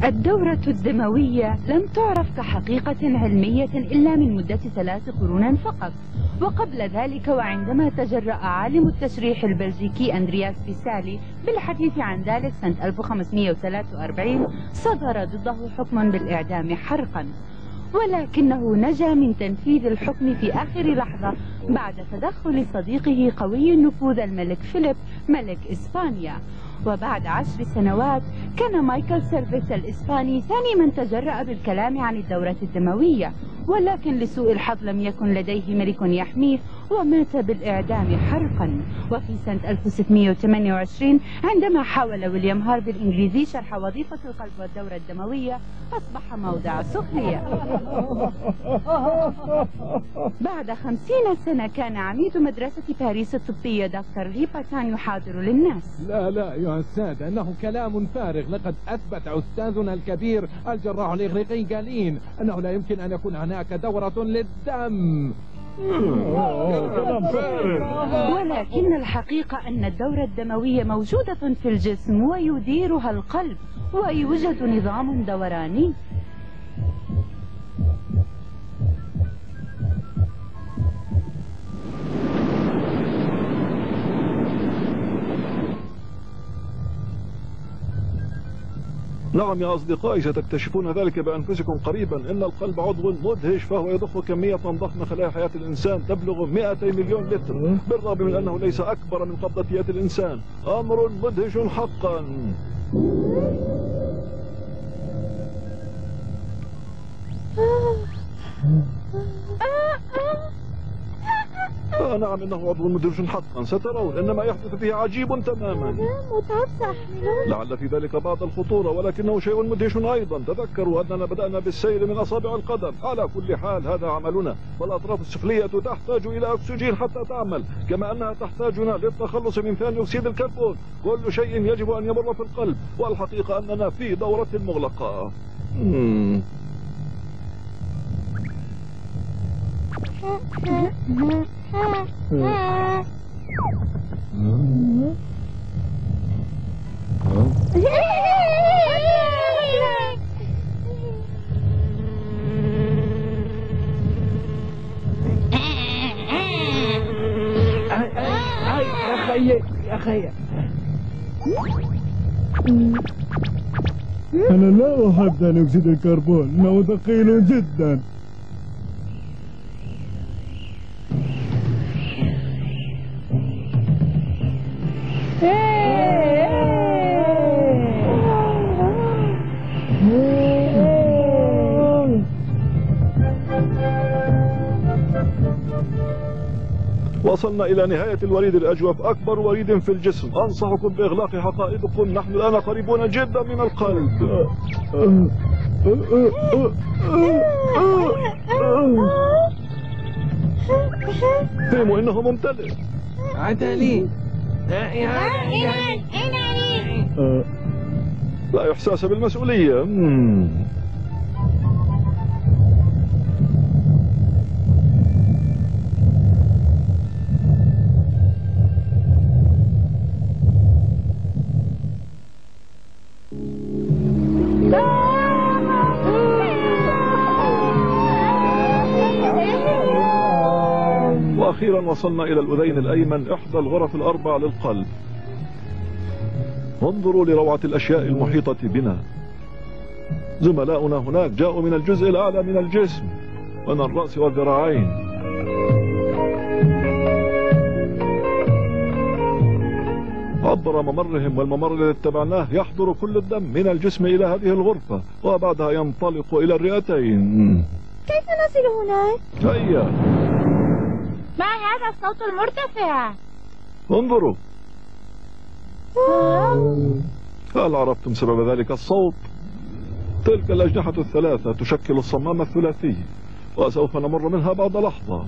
الدورة الدموية لم تعرف كحقيقة علمية إلا من مدة 3 قرون فقط، وقبل ذلك وعندما تجرأ عالم التشريح البلجيكي أندرياس بيسالي بالحديث عن ذلك سنة 1543 صدر ضده حكم بالإعدام حرقا، ولكنه نجا من تنفيذ الحكم في آخر لحظة بعد تدخل صديقه قوي النفوذ الملك فيليب ملك إسبانيا. وبعد 10 سنوات كان مايكل سيرفيس الإسباني ثاني من تجرأ بالكلام عن الدورة الدموية، ولكن لسوء الحظ لم يكن لديه ملك يحميه ومات بالإعدام حرقا. وفي سنة 1628 عندما حاول ويليام هارفي الإنجليزي شرح وظيفة القلب والدورة الدموية أصبح موضع سخرية. بعد 50 سنة كان عميد مدرسة باريس الطبية دكتور ريباتان يحاضر للناس. لا أيها السادة، إنه كلام فارغ. لقد أثبت أستاذنا الكبير الجراح الإغريقي جالين أنه لا يمكن أن يكون هناك دورة للدم. ولكن الحقيقة أن الدورة الدموية موجودة في الجسم ويديرها القلب، ويوجد نظام دوراني. نعم يا أصدقائي، ستكتشفون ذلك بأنفسكم قريبا. إن القلب عضو مدهش، فهو يضخ كمية ضخمة خلايا حياة الإنسان تبلغ 200 مليون لتر، بالرغم من أنه ليس أكبر من قبضة يد الإنسان. أمر مدهش حقا. نعم، إنه عضو مدهش حقا. سترون إن ما يحدث فيه عجيب تماما. لعل في ذلك بعض الخطورة، ولكنه شيء مدهش أيضا. تذكروا أننا بدأنا بالسير من أصابع القدم. على كل حال هذا عملنا، والأطراف السفلية تحتاج إلى أكسجين حتى تعمل، كما أنها تحتاجنا للتخلص من ثاني أكسيد الكربون. كل شيء يجب أن يمر في القلب، والحقيقة أننا في دورة مغلقة. يا خي أنا لا أحب ثاني أكسيد الكربون، إنه ثقيل جدا. وصلنا إلى نهاية الوريد الأجوف، أكبر وريد في الجسم. أنصحكم بإغلاق حقائبكم، نحن الآن قريبون جدا من القلب. فهموا إنه ممتلئ. عدلي لا إحساس بالمسؤولية. وأخيرا وصلنا إلى الأذين الأيمن، إحدى الغرف ال4 للقلب. انظروا لروعة الأشياء المحيطة بنا. زملاؤنا هناك جاءوا من الجزء الأعلى من الجسم، من الرأس والذراعين. عبر ممرهم والممر الذي اتبعناه يحضر كل الدم من الجسم إلى هذه الغرفة، وبعدها ينطلق إلى الرئتين. كيف نصل هناك؟ هيا. ما هذا الصوت المرتفع؟ انظروا. هل عرفتم سبب ذلك الصوت؟ تلك الأجنحة الثلاثة تشكل الصمام الثلاثي، وسوف نمر منها بعد لحظة.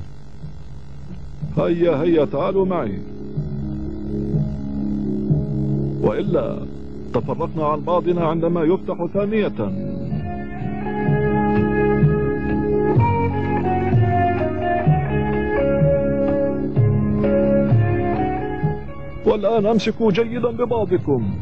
هيا تعالوا معي، وإلا تفرقنا عن بعضنا عندما يفتح ثانية. والآن أمسكوا جيدا ببعضكم.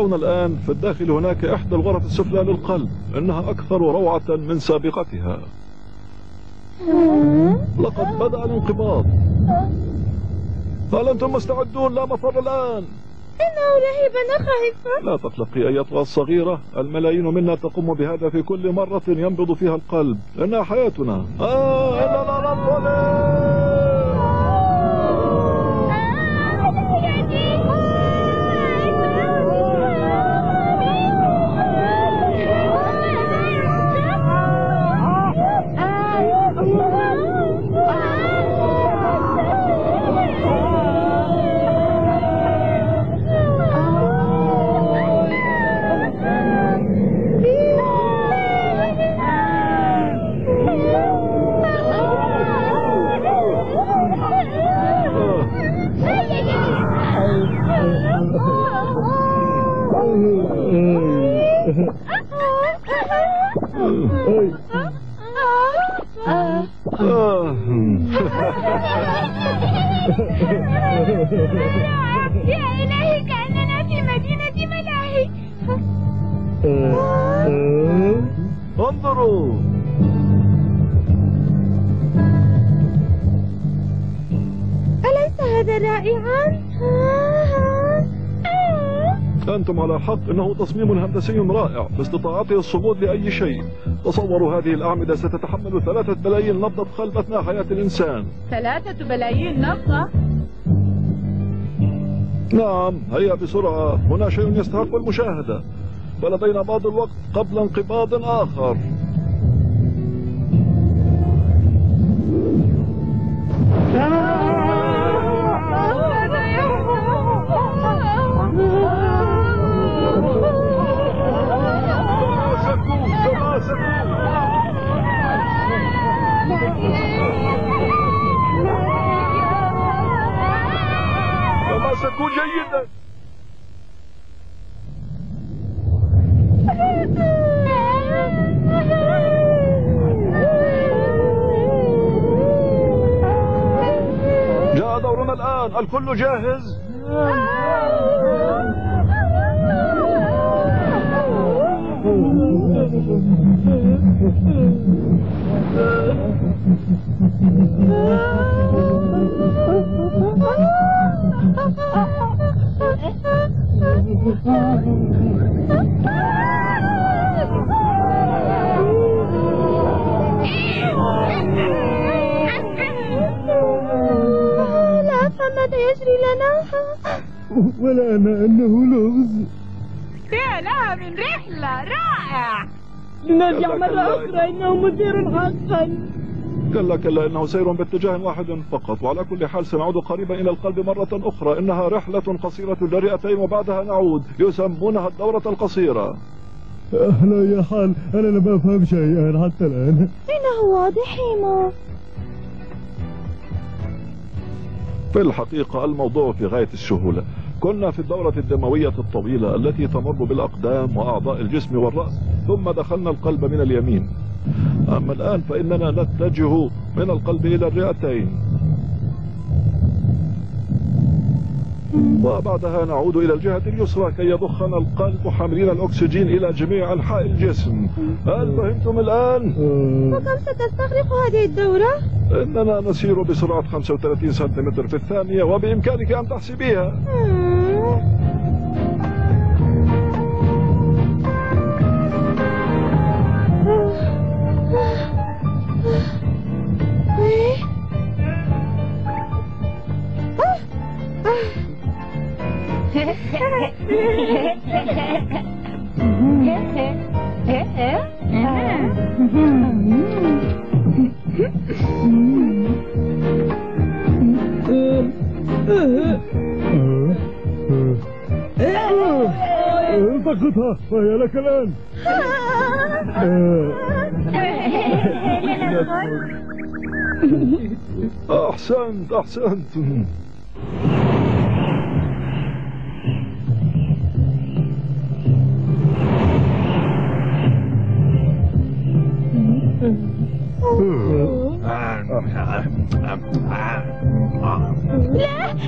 ترون الآن في الداخل هناك إحدى الغرف السفلى للقلب، إنها أكثر روعة من سابقتها. لقد بدأ الانقباض. هل أنتم مستعدون؟ لا مفر الآن. إنه رهيب، أنا خايفة. لا تقلقي أيتها الصغيرة، الملايين منا تقوم بهذا في كل مرة ينبض فيها القلب، إنها حياتنا. إننا ننطلق. يا إلهي، كأننا في مدينة ملاهي. انظروا. أليس هذا رائعا؟ أنتم على حق، إنه تصميم هندسي رائع باستطاعته الصمود لأي شيء. تصوروا هذه الأعمدة ستتحمل 3 بلايين نبضة قلب أثناء حياة الإنسان. 3 بلايين نبضة؟ نعم، هيا بسرعة، هنا شيء يستحق المشاهدة، فلدينا بعض الوقت قبل انقباض آخر. تماسكوا جيدا. جاء دورنا الآن، الكل جاهز؟ لا أفهم ماذا يجري لنا. ولا أنا أنه لغز. يا لها من رحلة رائع. لنرجع مرة أخرى، إنه مثير حقا. كلا إنه سير باتجاه واحد فقط، وعلى كل حال سنعود قريبا إلى القلب مرة أخرى. إنها رحلة قصيرة الجريئتين وبعدها نعود، يسمونها الدورة القصيرة. أهلا يا حال، أنا لم أفهم شيئا حتى الآن. إنه واضح هيمو. في الحقيقة الموضوع في غاية السهولة. كنا في الدورة الدموية الطويلة التي تمر بالأقدام وأعضاء الجسم والرأس، ثم دخلنا القلب من اليمين. أما الآن فإننا نتجه من القلب إلى الرئتين، وبعدها نعود إلى الجهة اليسرى كي يضخنا القلب حاملين الأكسجين إلى جميع أنحاء الجسم. هل فهمتم الآن؟ وكم ستستغرق هذه الدورة؟ إننا نسير بسرعة 35 سنتيمتر في الثانية، وبإمكانك أن تحسبيها. التقطها وهي لك الآن. أحسنت أحسنت.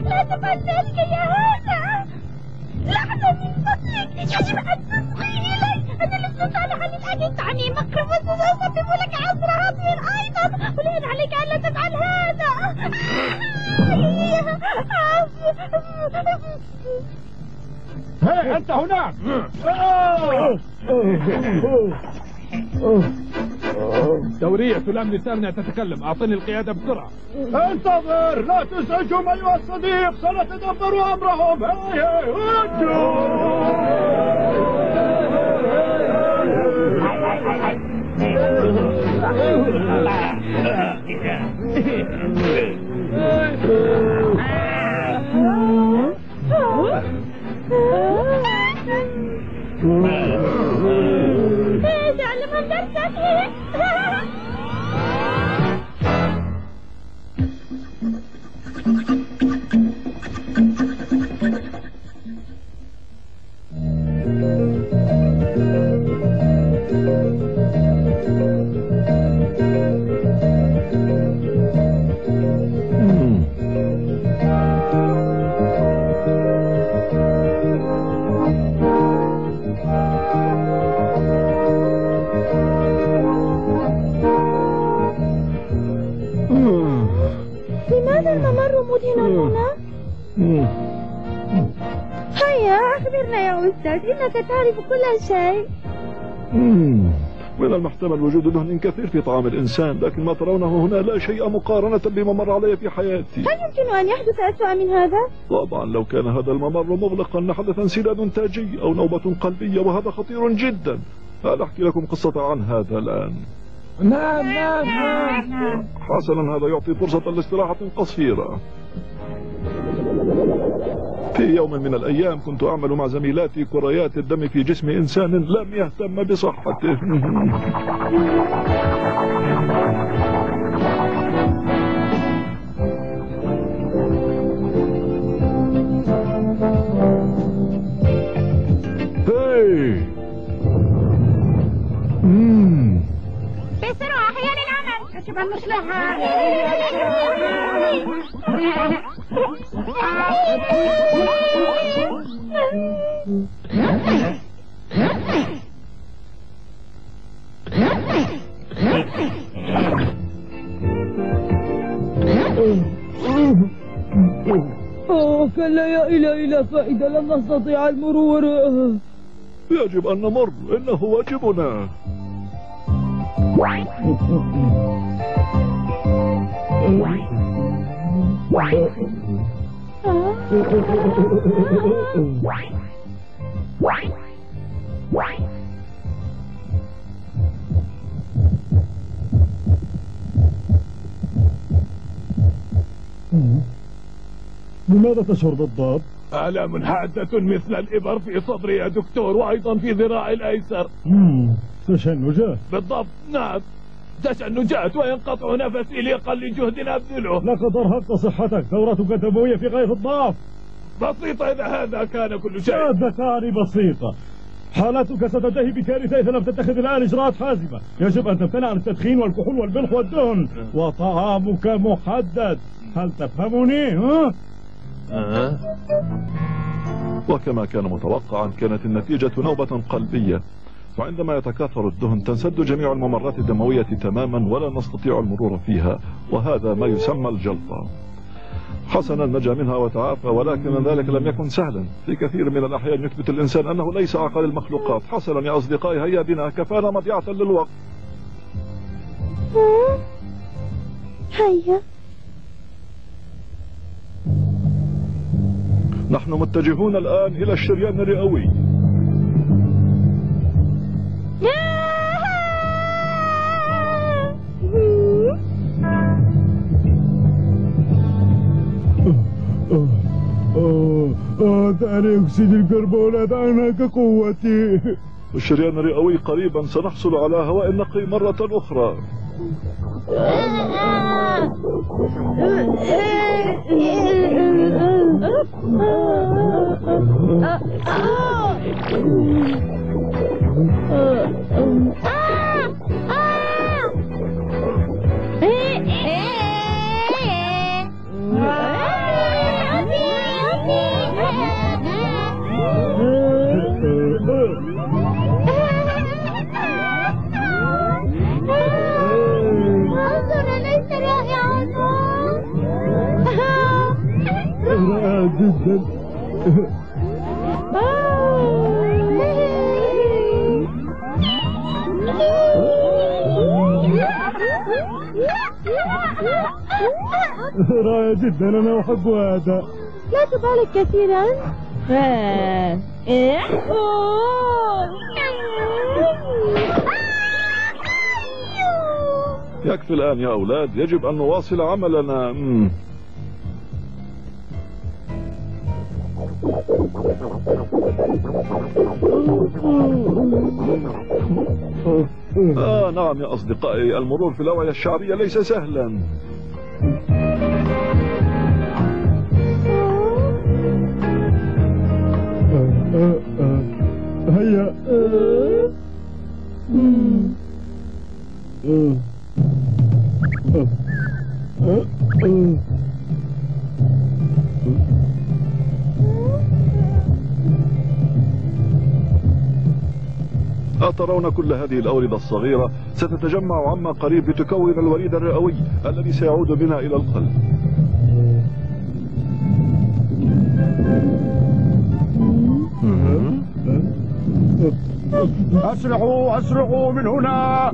لا تفعل ذلك يا هذا. لحظة من فضلك، يجب أن تصغي إلي. أنا لست صالحا للأكل. طعمي مكرم وسأسبب لك عصر هضم أيضا. ألين عليك ألا تفعل هذا. هاي أنت هناك. دورية الأمن سامنا تتكلم. أعطني القيادة بسرعة. انتظر، لا تزعجهم أيها الصديق، سنتدبر أمرهم. تعلم درسك. لماذا الممر مدهنا هنا؟ هيا أخبرنا يا أستاذ، إنك تعرف كل شيء. من المحتمل وجود دهن كثير في طعام الإنسان، لكن ما ترونه هنا لا شيء مقارنة بما مر علي في حياتي. هل يمكن أن يحدث أسوأ من هذا؟ طبعا، لو كان هذا الممر مغلقا لحدث انسداد تاجي أو نوبة قلبية، وهذا خطير جدا. هل أحكي لكم قصة عن هذا الآن؟ نعم. حسنا، هذا يعطي فرصة لاستراحة قصيرة. في يوم من الأيام كنت أعمل مع زميلاتي كريات الدم في جسم إنسان لم يهتم بصحته. بسرعة هيا للعمل. كتب المصلحة. كلا يا إلهي، لا فائدة، لن نستطيع المرور. يجب أن نمر، إنه واجبنا. لماذا تشعر بالضبط؟ آلام حادة مثل الإبر في صدري يا دكتور، وأيضا في ذراعي الأيسر. تشنجات. بالضبط، نعم، تشنجات، وينقطع نفسي لأقل جهد أبذله. لقد أرهقت صحتك، دورتك الدموية في غاية الضعف. بسيطة إذا هذا كان كل شيء. ماذا تعني بسيطة؟ حالتك ستنتهي بكارثة إذا لم تتخذ الآن إجراءات حازمة. يجب أن تمتنع عن التدخين والكحول والملح والدهن، وطعامك محدد. هل تفهمني؟ وكما كان متوقعا، كانت النتيجة نوبة قلبية، وعندما يتكاثر الدهن تنسد جميع الممرات الدموية تماما ولا نستطيع المرور فيها، وهذا ما يسمى الجلطة. حسنا، نجا منها وتعافى، ولكن ذلك لم يكن سهلا. في كثير من الأحيان يثبت الإنسان أنه ليس أقل المخلوقات. حسنا يا أصدقائي، هيا بنا، كفانا مضيعة للوقت. هيا. نحن متجهون الآن إلى الشريان الرئوي. ثاني أكسيد الكربون أنهك قوتي. الشريان الرئوي قريبا، سنحصل على هواء نقي مرة أخرى. رائع جدا. رائع جدا، أنا أحب هذا. لا تبالغ كثيرا. إيه؟ يكفي الآن يا أولاد، يجب أن نواصل عملنا. نعم يا أصدقائي، المرور في الأوعية الشعبية ليس سهلا. هيا. أترون كل هذه الأوردة الصغيرة ستتجمع عما قريب لتكون الوريد الرئوي الذي سيعود بنا إلى القلب. أسرعوا أسرعوا من هنا.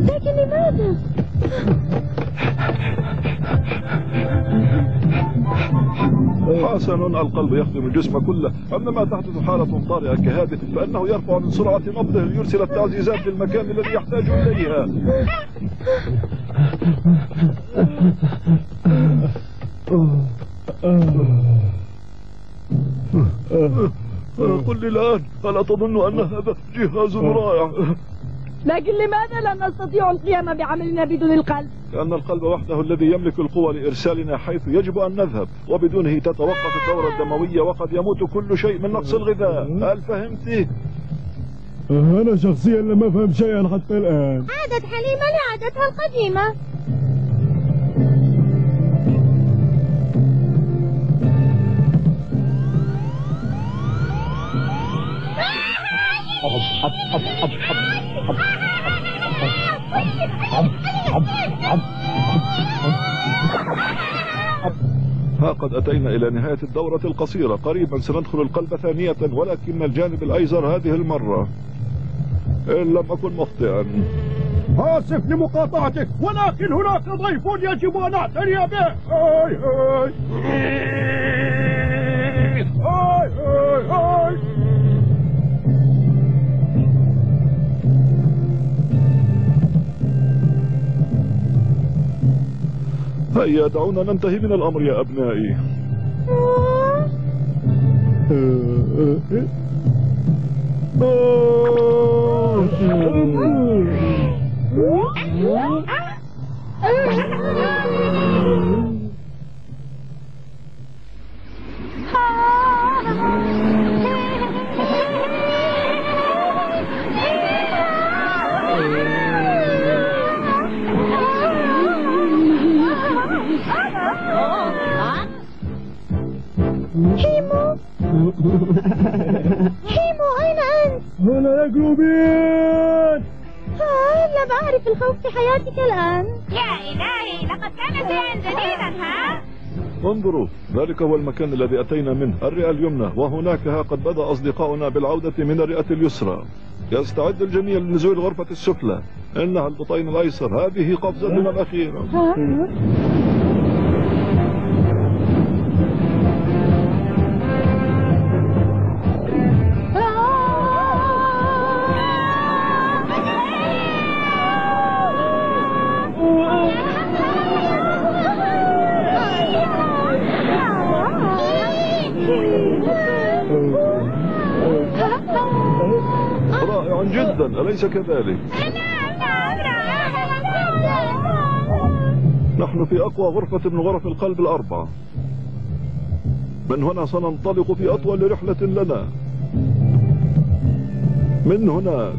لكن لماذا؟ حسن، القلب يخدم الجسم كله. عندما تحدث حالة طارئة كهذه فإنه يرفع من سرعة نبضه ليرسل التعزيزات للمكان الذي يحتاج إليها. قل لي الآن، ألا تظن أن هذا جهاز رائع؟ لكن لماذا لا نستطيع القيام بعملنا بدون القلب؟ لأن القلب وحده الذي يملك القوة لإرسالنا حيث يجب أن نذهب، وبدونه تتوقف الدورة الدموية وقد يموت كل شيء من نقص الغذاء. هل فهمت؟ أنا شخصيا لم أفهم شيئا حتى الآن. عادت حليمة لعادتها القديمة. ها قد أتينا إلى نهاية الدورة القصيرة. قريبا سندخل القلب ثانية، ولكن الجانب الأيسر هذه المرة، إن لم أكن مخطئا. آسف لمقاطعتك، ولكن هناك ضيف يجب أن أعتني به. هاي هاي هاي هاي هاي. هيا دعونا ننتهي من الأمر يا أبنائي. هيمو أين أنت؟ هنا يا جروبين. لا بعرف الخوف في حياتك الآن. يا إلهي، لقد كان شيئا جديدا. انظروا، ذلك هو المكان الذي أتينا منه، الرئة اليمنى، وهناك ها قد بدأ أصدقاؤنا بالعودة من الرئة اليسرى. يستعد الجميع لنزول الغرفة السفلى. إنها البطين الأيسر، هذه قفزتنا الأخيرة. رائع جدا، أليس كذلك؟ نحن في أقوى غرفة من غرف القلب الأربعة. من هنا سننطلق في أطول رحلة لنا. من هناك.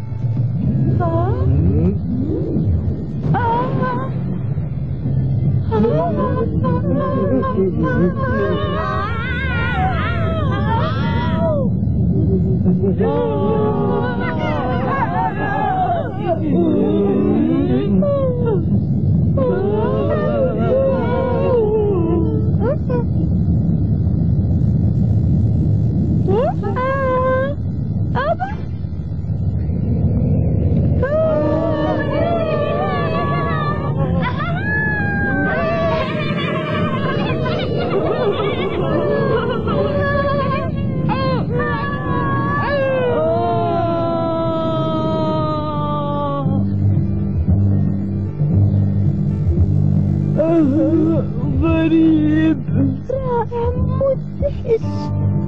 مدهش.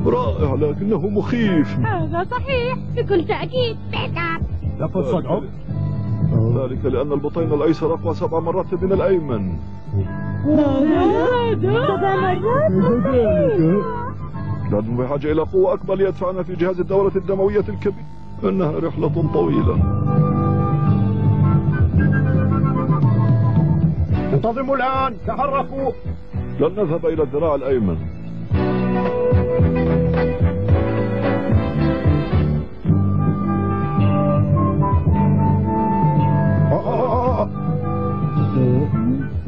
رائع لكنه مخيف. هذا صحيح بكل تأكيد. لقد صدعت. ذلك لأن البطين الأيسر أقوى 7 مرات من الأيمن. 7 مرات؟ نحن بحاجة إلى قوة أكبر ليدفعنا في جهاز الدورة الدموية الكبير. إنها رحلة طويلة. انتظموا الآن، تحركوا. لن نذهب إلى الذراع الأيمن.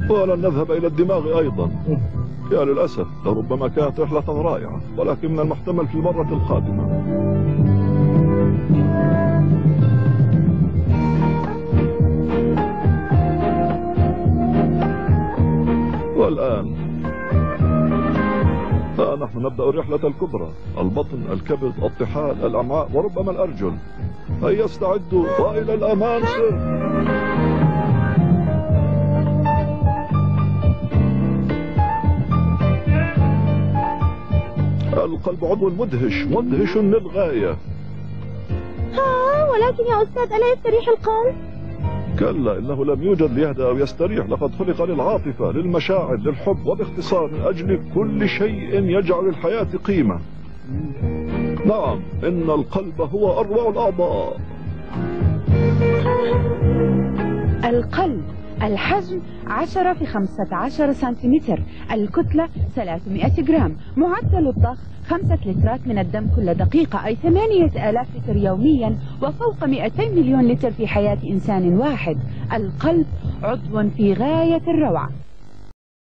ولن نذهب إلى الدماغ أيضا. يا للأسف، لربما كانت رحلة رائعة، ولكن من المحتمل في المرة القادمة. والآن نحن نبدأ الرحلة الكبرى. البطن، الكبد، الطحال، الأمعاء وربما الأرجل. هيا استعدوا وإلى الأمان سر. القلب عضو مدهش للغاية. ولكن يا أستاذ ألا يستريح القلب؟ كلا، إنه لم يوجد ليهدأ أو يستريح. لقد خلق للعاطفة، للمشاعر، للحب، وباختصار من أجل كل شيء يجعل الحياة قيمة. نعم، إن القلب هو أروع الأعضاء. القلب الحجم 10 في 15 سنتيمتر، الكتلة 300 جرام، معدل الضخ 5 لترات من الدم كل دقيقة، أي 8000 لتر يوميا، وفوق 200 مليون لتر في حياة إنسان واحد. القلب عضو في غاية الروعة.